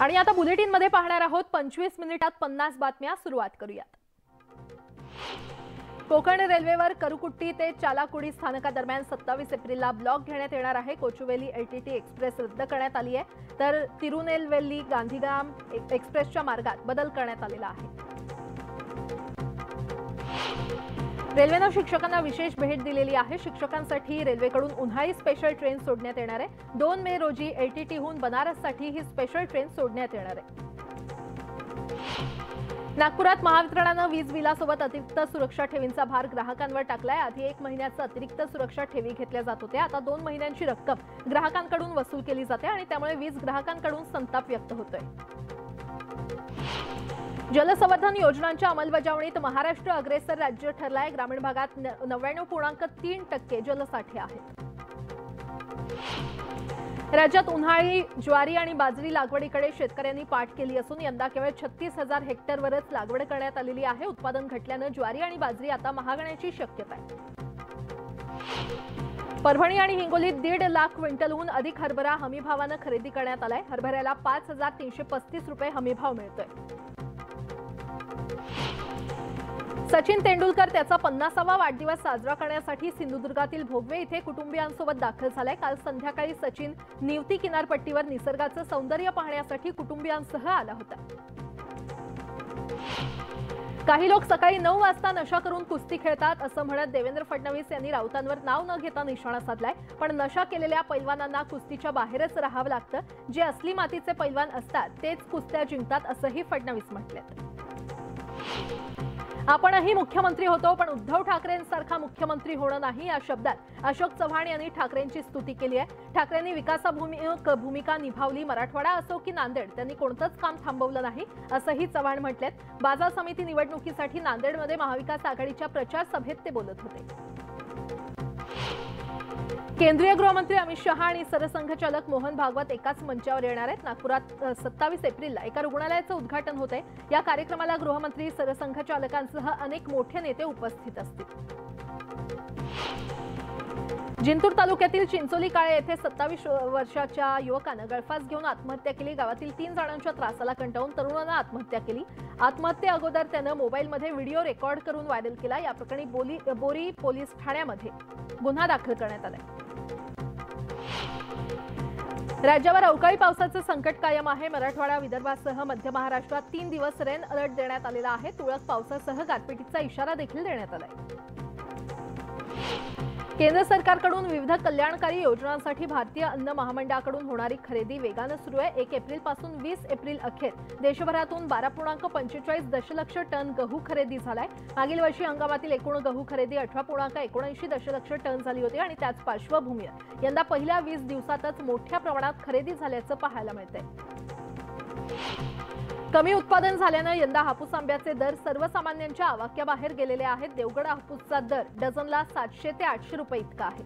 आणि आता बुलेटिनमध्ये पाहणार आहोत 25 मिनिटात 50 बातम्या सुरुवात करूयात। कोकण रेल्वेवर करुकुट्टी ते चालाकुडी स्थानकादरम्यान 27 एप्रिलला ब्लॉक घेण्यात येणार आहे। कोचुवेली एलटीटी एक्सप्रेस रद्द करण्यात आली आहे, तर तिरुनेलवेली गांधीधाम एक्सप्रेसच्या मार्गात बदल करण्यात आलेला आहे। रेल्वेने शिक्षकांना विशेष भेट दिलेली आहे। शिक्षकांसाठी रेल्वेकडून उन्हाळी स्पेशल ट्रेन सोडण्यात येणार आहे। 2 मे रोजी एलटीटीहून बनारससाठी ही स्पेशल ट्रेन सोडण्यात येणार आहे। नागपुरात महावितरणाने वीज बिलासोबत अतिरिक्त सुरक्षा ठेवींचा भार ग्राहकांवर टाकलाय। आधी 1 महिन्याचा अतिरिक्त सुरक्षा ठेवी घेतल्या जात होत्या, आता 2 महिन्यांची रक्कम ग्राहकांकडून वसूल केली जाते आणि त्यामुळे वीज ग्राहकांकडून संताप व्यक्त होतोय। जलसंवर्धन योजनांच्या अंमलबजावणीत महाराष्ट्र अग्रेसर राज्य ठरलाय। ग्रामीण भागात 99.3% जलसाठे आहेत। राज्यात उन्हाळी ज्वारी आणि बाजरी लागवडीकडे शेतकऱ्यांनी पाठ केली असून यंदा केवळ 36,000 हेक्टरवरच लागवड करण्यात आलेली आहे। उत्पादन घटल्याने ज्वारी आणि बाजरी आता महागण्याची शक्यता आहे। परभणी आणि हिंगोलीत 1.5 लाख क्विंटलहून अधिक हरभरा हमीभावाने खरेदी करण्यात आलाय। हरभऱ्याला 5,335 रुपये हमीभाव मिळतोय। सचिन तेंडुलकर त्याचा 50वा वाढदिवस साजरा करण्यासाठी सिंधुदुर्गातील भोगवे इथे कुटुंबियांसोबत दाखल झालाय। काल संध्याकाळी सचिन निवती किनारपट्टीवर निसर्गाचं सौंदर्य पाहण्यासाठी कुटुंबियांसह आला होता। काही लोक सकाळी 9 वाजता नशा करून कुस्ती खेळतात असं म्हणत देवेंद्र फडणवीस यांनी राऊतांवर नाव न घेता निशाणा साधलाय। पण नशा केलेल्या पैलवानांना कुस्तीच्या बाहेरच राहावं लागतं। जे असली मातीचे पैलवान असतात तेच कुस्त्या जिंकतात असंही फडणवीस म्हटलेत। आपणही मुख्यमंत्री होतो पण उद्धव ठाकरेंसारखा मुख्यमंत्री होणं नाही, या शब्दात अशोक चव्हाण यांनी ठाकरेंची स्तुती केली आहे। ठाकरेंनी विकासाभिमुख भूमिका निभावली। मराठवाडा असो की नांदेड, त्यांनी कोणतंच काम थांबवलं नाही असंही चव्हाण म्हटलेत। बाजार समिती निवडणुकीसाठी नांदेडमध्ये महाविकास आघाडीच्या प्रचार सभेत ते बोलत होते। केंद्रीय गृहमंत्री अमित शहा आणि सरसंघचालक मोहन भागवत एकाच मंचावर येणार आहेत। नागपुरात 27 एप्रिलला एका रुग्णालयाचं उद्घाटन होतंय। या कार्यक्रमाला गृहमंत्री, सरसंघचालकांसह अनेक मोठे नेते उपस्थित असतील। जिंतूर तालुक्यातील चिंचोली काळे येथे 27 वर्षाच्या युवकानं गळफास घेऊन आत्महत्या केली। गावातील 3 जणांच्या त्रासाला कंटाळून तरुणानं आत्महत्या केली। आत्महत्ये अगोदर त्यानं मोबाईलमध्ये व्हिडिओ रेकॉर्ड करून व्हायरल केला। या प्रकरणी बोरी पोलीस ठाण्यामध्ये गुन्हा दाखल करण्यात आलाय। राज्यावर अवकाळी पावसाचं संकट कायम आहे। मराठवाडा, विदर्भासह मध्य महाराष्ट्रात 3 दिवस रेन अलर्ट देण्यात आलेला आहे। तुरळक पावसासह गारपिटीचा इशारा देखील देण्यात आलाय। केंद्र सरकारकडून विविध कल्याणकारी योजनांसाठी भारतीय अन्न महामंडळाकडून होणारी खरेदी वेगाने सुरू आहे। 1 एप्रिलपासून 20 एप्रिल अखेर देशभरातून 12.45 दशलक्ष टन गहू खरेदी झालाय। मागील वर्षी हंगामातील एकूण गहू खरेदी 18.79 दशलक्ष टन झाली होती आणि त्याच पार्श्वभूमीवर यंदा पहिल्या 20 दिवसातच मोठ्या प्रमाणात खरेदी झाल्याचं पाहायला मिळतंय। कमी उत्पादन झाल्याने यंदा हापूस आंब्याचे दर सर्वसामान्यांच्या आवाक्याबाहेर गेलेले आहेत। देवगड हापूसचा दर डझनला 700 ते 800 रुपये इतका आहे।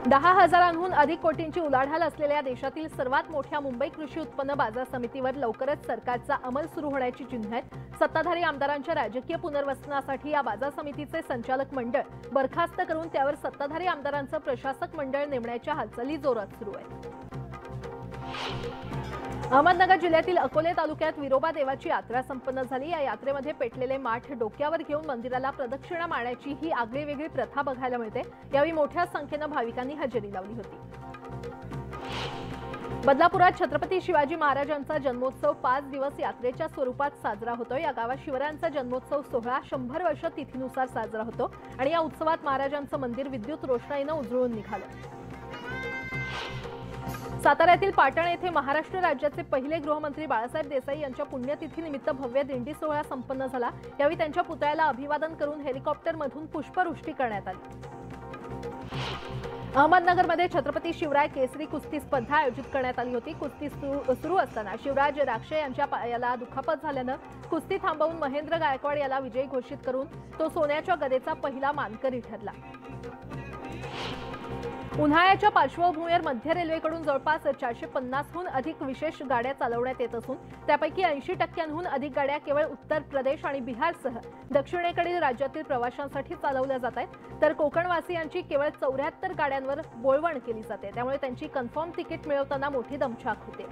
10,000हून अधिक कोटींची उलाढाल असलेल्या देशातील सर्वात मोठ्या मुंबई कृषी उत्पन्न बाजार समितीवर लवकरच सरकारचा अंमल सुरू होण्याची चिन्हे आहेत। सत्ताधारी आमदारांच्या राजकीय पुनर्वसनासाठी या बाजार समितीचे संचालक मंडळ बरखास्त करून त्यावर सत्ताधारी आमदारांचं प्रशासक मंडळ नेमण्याच्या हालचाली जोरात सुरू आहेत। अहमदनगर जिल्ह्यातील अकोले तालुक्यात विरोबा देवाची यात्रा संपन्न झाली। या यात्रेमध्ये पेटलेले माठ डोक्यावर घेऊन मंदिराला प्रदक्षिणा मारण्याची ही आगळीवेगळी प्रथा बघायला मिळते। यावेळी मोठ्या संख्येने भाविकांनी हजेरी लावली होती। बदलापुरात छत्रपती शिवाजी महाराजांचा जन्मोत्सव 5 दिवस यात्रेच्या स्वरूपात साजरा होतोय। या गावात शिवरायांचा जन्मोत्सव सोहळा 100 वर्ष तिथीनुसार साजरा होतो आणि या उत्सवात महाराजांचं मंदिर विद्युत रोषणाईने उजळून निघालं। साताऱ्यातील पाटण येथे महाराष्ट्र राज्याचे पहिले गृहमंत्री बाळासाहेब देसाई यांच्या पुण्यतिथीनिमित्त भव्य दिंडी सोहळा संपन्न झाला। यावेळी त्यांच्या पुतळ्याला अभिवादन करून हेलिकॉप्टरमधून पुष्पवृष्टी करण्यात आली। अहमदनगरमध्ये छत्रपती शिवराय केसरी कुस्ती स्पर्धा आयोजित करण्यात आली होती। कुस्ती सुरू असताना शिवराज राक्षे यांच्या पायाला दुखापत झाल्यानं कुस्ती थांबवून महेंद्र गायकवाड याला विजयी घोषित करून तो सोन्याच्या गदेचा पहिला मानकरी ठरला। उन्हाळ्याच्या पार्श्वभूमीवर मध्य रेल्वेकडून जवळपास 450हून अधिक विशेष गाड्या चालवण्यात येत असून त्यापैकी 80%हून अधिक गाड्या केवळ उत्तर प्रदेश आणि बिहारसह दक्षिणेकडील राज्यातील प्रवाशांसाठी चालवल्या जात आहेत, तर कोकणवासियांची केवळ 74 गाड्यांवर बोळवण केली जाते। त्यामुळे त्यांची कन्फर्म तिकीट मिळवताना मोठी दमछाक होते।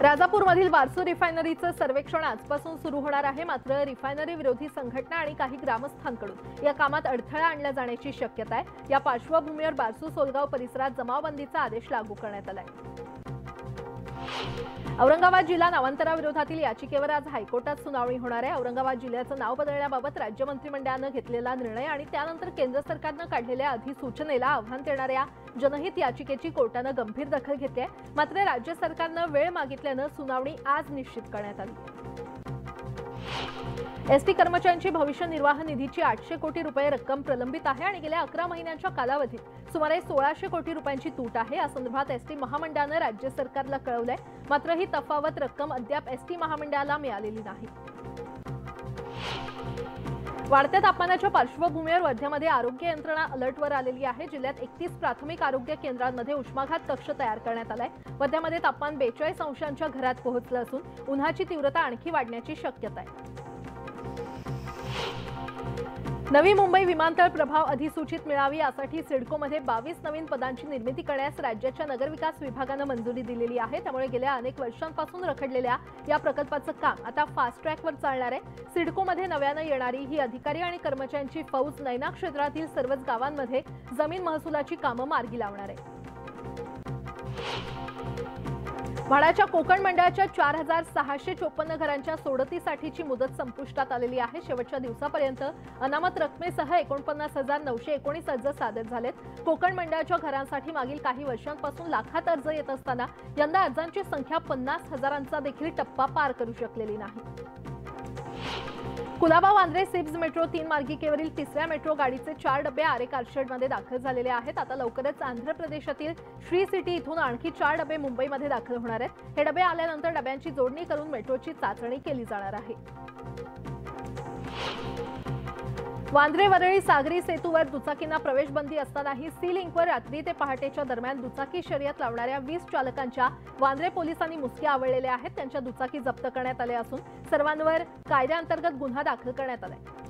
राजापूरमधील बारसू रिफायनरीचं सर्वेक्षण आजपासून सुरू होणार आहे, मात्र रिफायनरी विरोधी संघटना आणि काही ग्रामस्थांकडून या कामात अडथळा आणला जाण्याची शक्यता आहे। या पार्श्वभूमीवर बारसू सोलगाव परिसरात जमावबंदीचा आदेश लागू करण्यात आलाय। औरंगाबाद जिल्हा नामांतराविरोधातील याचिकेवर आज हायकोर्टात सुनावणी होणार आहे। औरंगाबाद जिल्ह्याचं नाव बदलण्याबाबत राज्य मंत्रिमंडळानं घेतलेला निर्णय आणि त्यानंतर केंद्र सरकारनं काढलेल्या अधिसूचनेला आव्हान देणाऱ्या जनहित याचिकेची कोर्टानं गंभीर दखल घेतली आहे। मात्र राज्य सरकारनं वेळ मागितल्यानं सुनावणी आज निश्चित करण्यात आली। एसटी कर्मचाऱ्यांची भविष्य निर्वाह निधीची 800 कोटी रुपये रक्कम प्रलंबित आहे आणि गेल्या 11 महिन्यांच्या कालावधीत सुमारे 1600 कोटी रुपयांची तूट आहे। या संदर्भात एसटी महामंडळानं राज्य सरकारला कळवलंय, मात्र ही तफावत रक्कम अद्याप एसटी महामंडळाला मिळालेली नाही। वाढत्या तापमानाच्या पार्श्वभूमीवर वर्ध्यामध्ये आरोग्य यंत्रणा अलर्टवर आलेली आहे। जिल्ह्यात 31 प्राथमिक आरोग्य केंद्रांमध्ये उष्माघात कक्ष तयार करण्यात आलाय। वर्ध्यामध्ये तापमान 42 अंशांच्या घरात पोहोचलं असून उन्हाची तीव्रता आणखी वाढण्याची शक्यता आहे। नवी मुंबई विमानतळ प्रभाव अधिसूचित मिळावी यासाठी सिडकोमध्ये 22 नवीन पदांची निर्मिती करण्यास राज्याच्या नगरविकास विभागानं मंजुरी दिलेली आहे। त्यामुळे गेल्या अनेक वर्षांपासून रखडलेल्या या प्रकल्पाचं काम आता फास्ट ट्रॅकवर चालणार आहे। सिडकोमध्ये नव्यानं येणारी ही अधिकारी आणि कर्मचाऱ्यांची फौज नैना क्षेत्रातील सर्वच गावांमध्ये जमीन महसुलाची कामं मार्गी लावणार आहे। म्हाडाच्या कोकण मंडळाच्या 4654 घरांच्या सोडतीसाठीची मुदत संपुष्टात आलेली आहे। शेवटच्या दिवसापर्यंत अनामत रकमेसह 49,919 अर्ज सादर झालेत। कोकण मंडळाच्या घरांसाठी मागील काही वर्षांपासून लाखात अर्ज येत असताना यंदा अर्जांची संख्या 50,000चा देखील टप्पा पार करू शकलेली नाही। Colaba Vandre SEEPZ metro 3 मार्गिकेवरील 3ऱ्या metro गाडीचे 4 डबे आरे कारशेडमध्ये दाखल झालेले आहेत। आता लवकरच आंध्र प्रदेशातील श्री सिटी इथून आणखी 4 डबे मुंबईमध्ये दाखल होणार आहेत। हे डबे आल्यानंतर डब्यांची जोडणी करून मेट्रोची चाचणी केली जाणार आहे। वांद्रे वरळी सागरी सेतूवर दुचाकींना प्रवेश बंदी असतानाही सी लिंकवर रात्री ते पहाटेच्या दरम्यान दुचाकी शर्यत लावणाऱ्या 20 चालकांच्या वांद्रे पोलिसांनी मुसक्या आवळलेल्या आहेत। त्यांच्या दुचाकी जप्त करण्यात आल्या असून सर्वांवर कायद्याअंतर्गत गुन्हा दाखल करण्यात आलाय।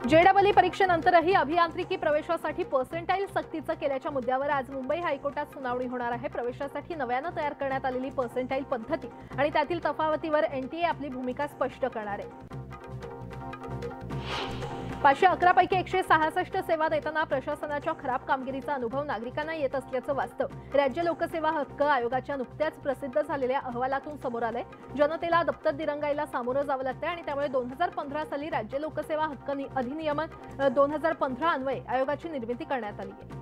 जेडबलई परीक्षेनंतरही अभियांत्रिकी प्रवेशासाठी पर्सेंटाईल सक्तीचं केल्याच्या मुद्द्यावर आज मुंबई हायकोर्टात सुनावणी होणार आहे। प्रवेशासाठी नव्यानं तयार करण्यात आलेली पर्सेंटाईल पद्धती आणि त्यातील तफावतीवर एनटीए आपली भूमिका स्पष्ट करणार आहे। 511 पैकी 166 सेवा देताना प्रशासनाच्या खराब कामगिरीचा अनुभव नागरिकांना येत असल्याचं वास्तव राज्य लोकसेवा हक्क आयोगाच्या नुकत्याच प्रसिद्ध झालेल्या अहवालातून समोर आलंय। जनतेला दप्तर दिरंगाईला सामोरं जावं लागतंय आणि त्यामुळे 2015 साली राज्य लोकसेवा हक्क अधिनियम 2015 अन्वये आयोगाची निर्मिती करण्यात आली आहे।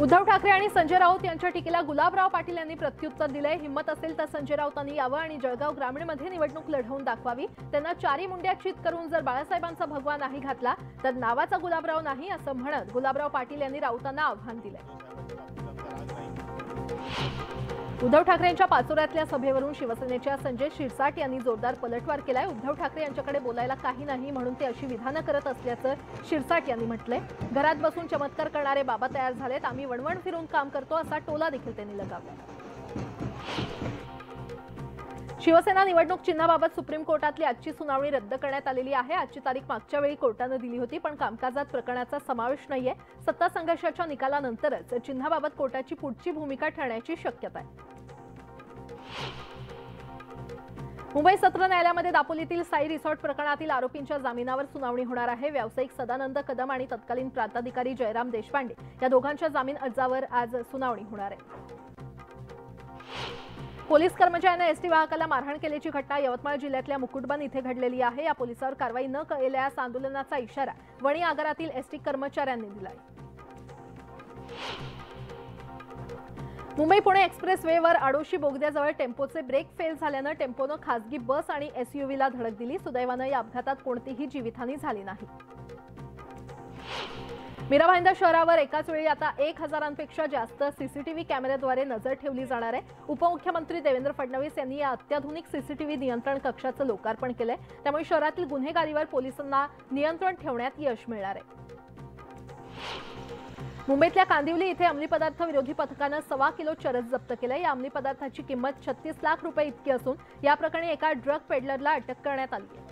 उद्धव ठाकरे आणि संजय राऊत यांच्या टीकेला गुलाबराव पाटील यांनी प्रत्युत्तर दिलंय। हिम्मत असेल तर संजय राऊतांनी यावं आणि जळगाव ग्रामीणमध्ये निवडणूक लढवून दाखवावी। त्यांना चारी मुंड्या चित करून जर बाळासाहेबांचा भगवा नाही घातला तर नावाचा गुलाबराव नाही असं म्हणत गुलाबराव पाटील यांनी राऊतांना आव्हान दिलंय। उद्धव ठाकरेंच्या पाचोऱ्यातल्या सभेवरून शिवसेनेच्या संजय शिरसाट यांनी जोरदार पलटवार केलाय। उद्धव ठाकरे यांच्याकडे बोलायला काही नाही म्हणून ते अशी विधानं करत असल्याचं शिरसाट यांनी म्हटलंय। घरात बसून चमत्कार करणारे बाबा तयार झालेत, आम्ही वणवण फिरून काम करतो असा टोला देखील त्यांनी लगावला। शिवसेना निवडणूक चिन्हाबाबत सुप्रीम कोर्टातली आजची सुनावणी रद्द करण्यात आलेली आहे। आजची तारीख मागच्या वेळी कोर्टानं दिली होती, पण कामकाजात प्रकरणाचा समावेश नाहीये। सत्ता संघर्षाच्या निकालानंतरच चिन्हाबाबत कोर्टाची पुढची भूमिका ठरण्याची शक्यता आहे। मुंबई सत्र न्यायालयामध्ये दापोलीतील साई रिसॉर्ट प्रकरणातील आरोपींच्या जामिनावर सुनावणी होणार आहे। व्यावसायिक सदानंद कदम आणि तत्कालीन प्रांताधिकारी जयराम देशपांडे या दोघांच्या जामीन अर्जावर आज सुनावणी होणार आहे। पोलीस कर्मचाऱ्याने एसटी वाहकाला मारहाण केल्याची घटना यवतमाळ जिल्ह्यातल्या मुकुटबन इथे घडलेली आहे। या पोलिसावर कारवाई न केल्यास आंदोलनाचा इशारा वणी आगारातील एसटी कर्मचाऱ्यांनी दिलाय। मुंबई पुणे एक्सप्रेसवेवर आडोशी बोगद्याजवळ टेम्पोचे ब्रेक फेल झाल्यानं टेम्पोनं खासगी बस आणि एसयूव्हीला धडक दिली। सुदैवानं या अपघातात कोणतीही जीवितहानी झाली नाही। मीरा भाईंदर शहरावर एकाच वेळी आता 1000पेक्षा जास्त सीसीटीव्ही कॅमेऱ्याद्वारे नजर ठेवली जाणार आहे। उपमुख्यमंत्री देवेंद्र फडणवीस यांनी या अत्याधुनिक सीसीटीव्ही नियंत्रण कक्षाचं लोकार्पण केलंय। त्यामुळे शहरातील गुन्हेगारीवर पोलिसांना नियंत्रण ठेवण्यात यश मिळणार आहे। मुंबईतल्या कांदिवली इथे अंमली पदार्थ विरोधी पथकानं 1.25 किलो चरस जप्त केलंय। या अंमली पदार्थाची किंमत 36 लाख रुपये इतकी असून या प्रकरणी एका ड्रग पेडलरला अटक करण्यात आली आहे।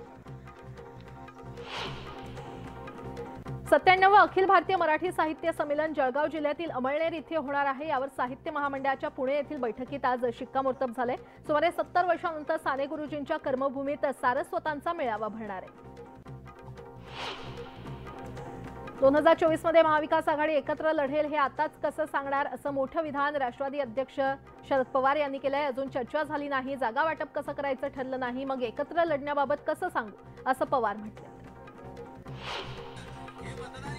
97वे अखिल भारतीय मराठी साहित्य संमेलन जळगाव जिल्ह्यातील अमळनेर इथे होणार आहे। यावर साहित्य महामंडळाच्या पुणे येथील बैठकीत आज शिक्कामोर्तब झाले। सुमारे 70 वर्षांनंतर साने गुरुजींच्या कर्मभूमीत सारस्वतांचा मेळावा भरणार आहे। 2024 मध्ये महाविकास आघाडी एकत्र लढेल हे आताच कसं सांगणार असं मोठं विधान राष्ट्रवादी अध्यक्ष शरद पवार यांनी केलंय। अजून चर्चा झाली नाही, जागा वाटप कसं करायचं ठरलं नाही, मग एकत्र लढण्याबाबत कसं सांगू असं पवार म्हटलं।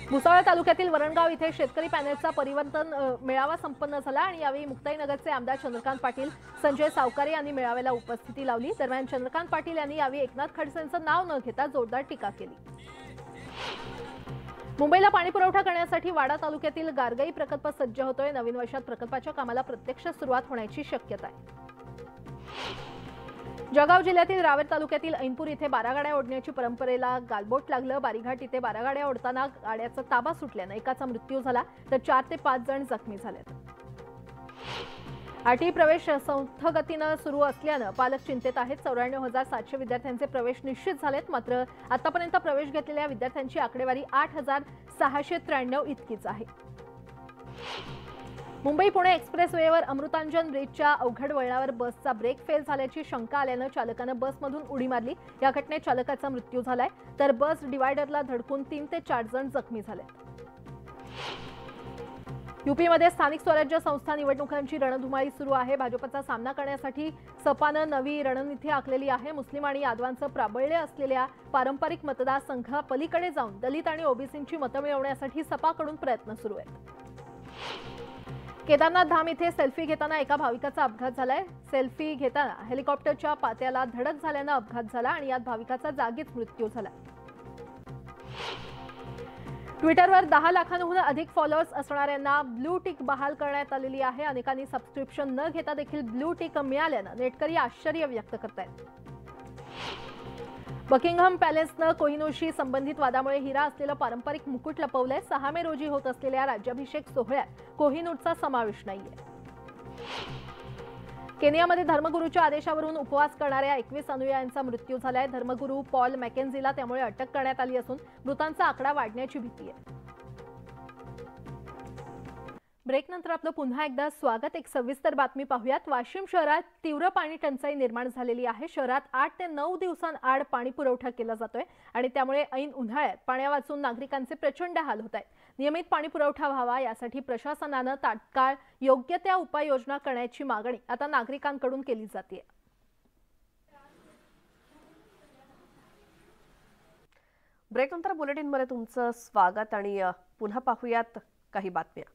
भुसावळ तालुक्यातील वरणगाव इथे शेतकरी पॅनेलचा परिवर्तन मेळावा संपन्न झाला आणि यावेळी मुक्ताईनगरचे आमदार चंद्रकांत पाटील, संजय सावकारे यांनी मेळाव्याला उपस्थिती लावली। दरम्यान चंद्रकांत पाटील यांनी यावेळी एकनाथ खडसेंचं नाव न घेता जोरदार टीका केली। मुंबईला पाणी पुरवठा करण्यासाठी वाडा तालुक्यातील गारगई प्रकल्प सज्ज होतोय। नवीन वर्षात प्रकल्पाच्या कामाला प्रत्यक्ष सुरुवात होण्याची शक्यता आहे। जळगाव जिल्ह्यातील रावेर तालुक्यातील ऐनपूर इथे 12 गाड्या ओढण्याची परंपरेला गालबोट लागलं। बारीघाट इथे 12 गाड्या ओढताना गाड्याचा ताबा सुटल्याने एकाचा मृत्यू झाला तर 4 ते 5 जण जखमी झालेत। आरटी प्रवेश संथगतीनं सुरू असल्यानं पालक चिंतेत आहेत। 94,700 विद्यार्थ्यांचे प्रवेश निश्चित झालेत। मात्र आतापर्यंत प्रवेश घेतलेल्या विद्यार्थ्यांची आकडेवारी 8,693 इतकीच आहे। मुंबई पुणे एक्सप्रेसवेवर अमृतांजन ब्रिजच्या अवघड वळणावर बसचा ब्रेक फेल झाल्याची शंका आल्यानं चालकानं बसमधून उडी मारली। या घटनेत चालकाचा मृत्यू झालाय तर बस डिवायडरला धडकून 3 ते 4 जण जखमी झालेत। यूपीमध्ये स्थानिक स्वराज्य संस्था निवडणुकांची रणधुमाळी सुरू आहे। भाजपचा सामना करण्यासाठी सपानं नवी रणनीती आखलेली आहे। मुस्लिम आणि यादवांचं प्राबल्य असलेल्या पारंपरिक मतदारसंघापलीकडे जाऊन दलित आणि ओबीसींची मतं मिळवण्यासाठी सपाकडून प्रयत्न सुरू आहेत। केदारनाथ धाम इथे सेल्फी घेताना एका भाविकाचा अपघात झालाय। सेल्फी घेताना हेलिकॉप्टरच्या पात्याला धडक झाल्यानं अपघात झाला आणि यात भाविकाचा जागीच मृत्यू झाला। ट्विटरवर 10 लाखांहून अधिक फॉलोअर्स असणाऱ्यांना ब्लू टिक बहाल करण्यात आलेली आहे। अनेकांनी सबस्क्रिप्शन न घेता देखील ब्लू टिक मिळाल्यानं नेटकरी आश्चर्य व्यक्त करतायत। बकिंगहॅम पॅलेसनं कोहिनूरशी संबंधित वादामुळे हिरा असलेलं पारंपरिक मुकुट लपवलंय। 6 मे रोजी होत असलेल्या राज्याभिषेक सोहळ्यात कोहिनूरचा समावेश नाहीये। केनियामध्ये धर्मगुरूच्या आदेशावरून उपवास करणाऱ्या 21 अनुयायांचा मृत्यू झालाय। धर्मगुरू पॉल मॅकेन्झीला त्यामुळे अटक करण्यात आली असून मृतांचा आकडा वाढण्याची भीती आहे। ब्रेकनंतर आपलं पुन्हा एकदा स्वागत। एक सविस्तर बातमी पाहूयात। वाशिम शहरात तीव्र पाणी टंचाई निर्माण झालेली आहे। शहरात 8 ते 9 दिवसांआड पाणी पुरवठा केला जातोय आणि त्यामुळे ऐन उन्हाळ्यात पाण्यावाचून नागरिकांचे प्रचंड हाल होत आहेत। नियमित पाणी पुरवठा व्हावा यासाठी प्रशासनानं तात्काळ योग्य त्या उपाययोजना करण्याची मागणी आता नागरिकांकडून केली जाते। ब्रेकनंतर बुलेटिनमध्ये तुमचं स्वागत आणि पुन्हा पाहूयात काही बातम्या।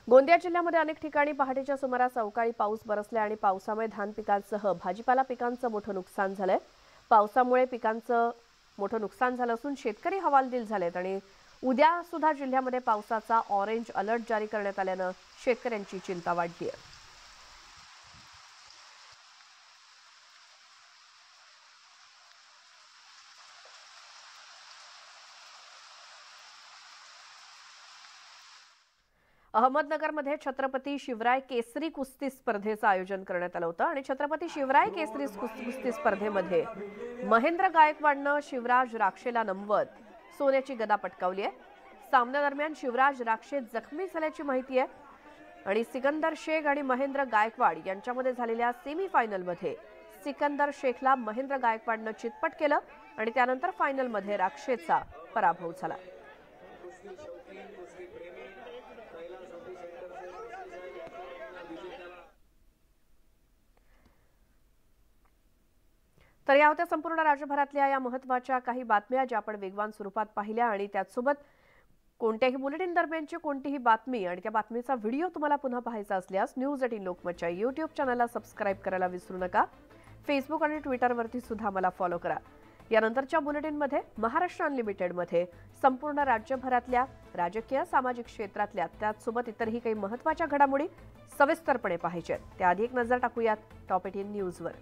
गोंदिया जिल्ह्यामध्ये अनेक ठिकाणी पहाटेच्या सुमारास अवकाळी पाऊस बरसला आणि पावसामुळे धान पिकांसह भाजीपाला पिकांचं मोठं नुकसान झालंय। पावसामुळे पिकांचं मोठं नुकसान झालं असून शेतकरी हवालदिल झालेत आणि उद्या सुद्धा जिल्ह्यामध्ये पावसाचा ऑरेंज अलर्ट जारी करण्यात आल्यानं शेतकऱ्यांची चिंता वाढली आहे। अहमदनगरमध्ये छत्रपती शिवराय केसरी कुस्ती स्पर्धेचं आयोजन करण्यात आलं होतं आणि छत्रपती शिवराय केसरी कुस्ती स्पर्धेमध्ये महेंद्र गायकवाडनं शिवराज राक्षेला नमवत सोन्याची गदा पटकावली आहे। सामन्यादरम्यान शिवराज राक्षे जखमी झाल्याची माहिती आहे आणि सिकंदर शेख आणि महेंद्र गायकवाड यांच्यामध्ये झालेल्या सेमीफायनलमध्ये सिकंदर शेखला महेंद्र गायकवाडनं चितपट केलं आणि त्यानंतर फायनलमध्ये राक्षेचा पराभव झाला। तर या होत्या संपूर्ण राज्यभरातल्या या महत्त्वाच्या काही बातम्या ज्या आपण वेगवान स्वरूपात पाहिल्या आणि त्याचसोबत कोणत्याही बुलेटिन दरम्यानची कोणतीही बातमी आणि त्या बातमीचा व्हिडिओ तुम्हाला पुन्हा पाहायचा असल्यास न्यूज18 लोकमतच्या YouTube चॅनलला सबस्क्राइब करायला विसरू नका। फेसबुक आणि ट्विटरवरती सुद्धा मला फॉलो करा। यानंतरच्या बुलेटिनमध्ये महाराष्ट्र अनलिमिटेडमध्ये संपूर्ण राज्यभरातल्या राजकीय सामाजिक क्षेत्रातल्या त्याचसोबत इतरही काही महत्त्वाच्या घडामोडी सविस्तरपणे पाहायच्यात. त्याआधी एक नजर टाकूयात टॉप 18 न्यूजवर.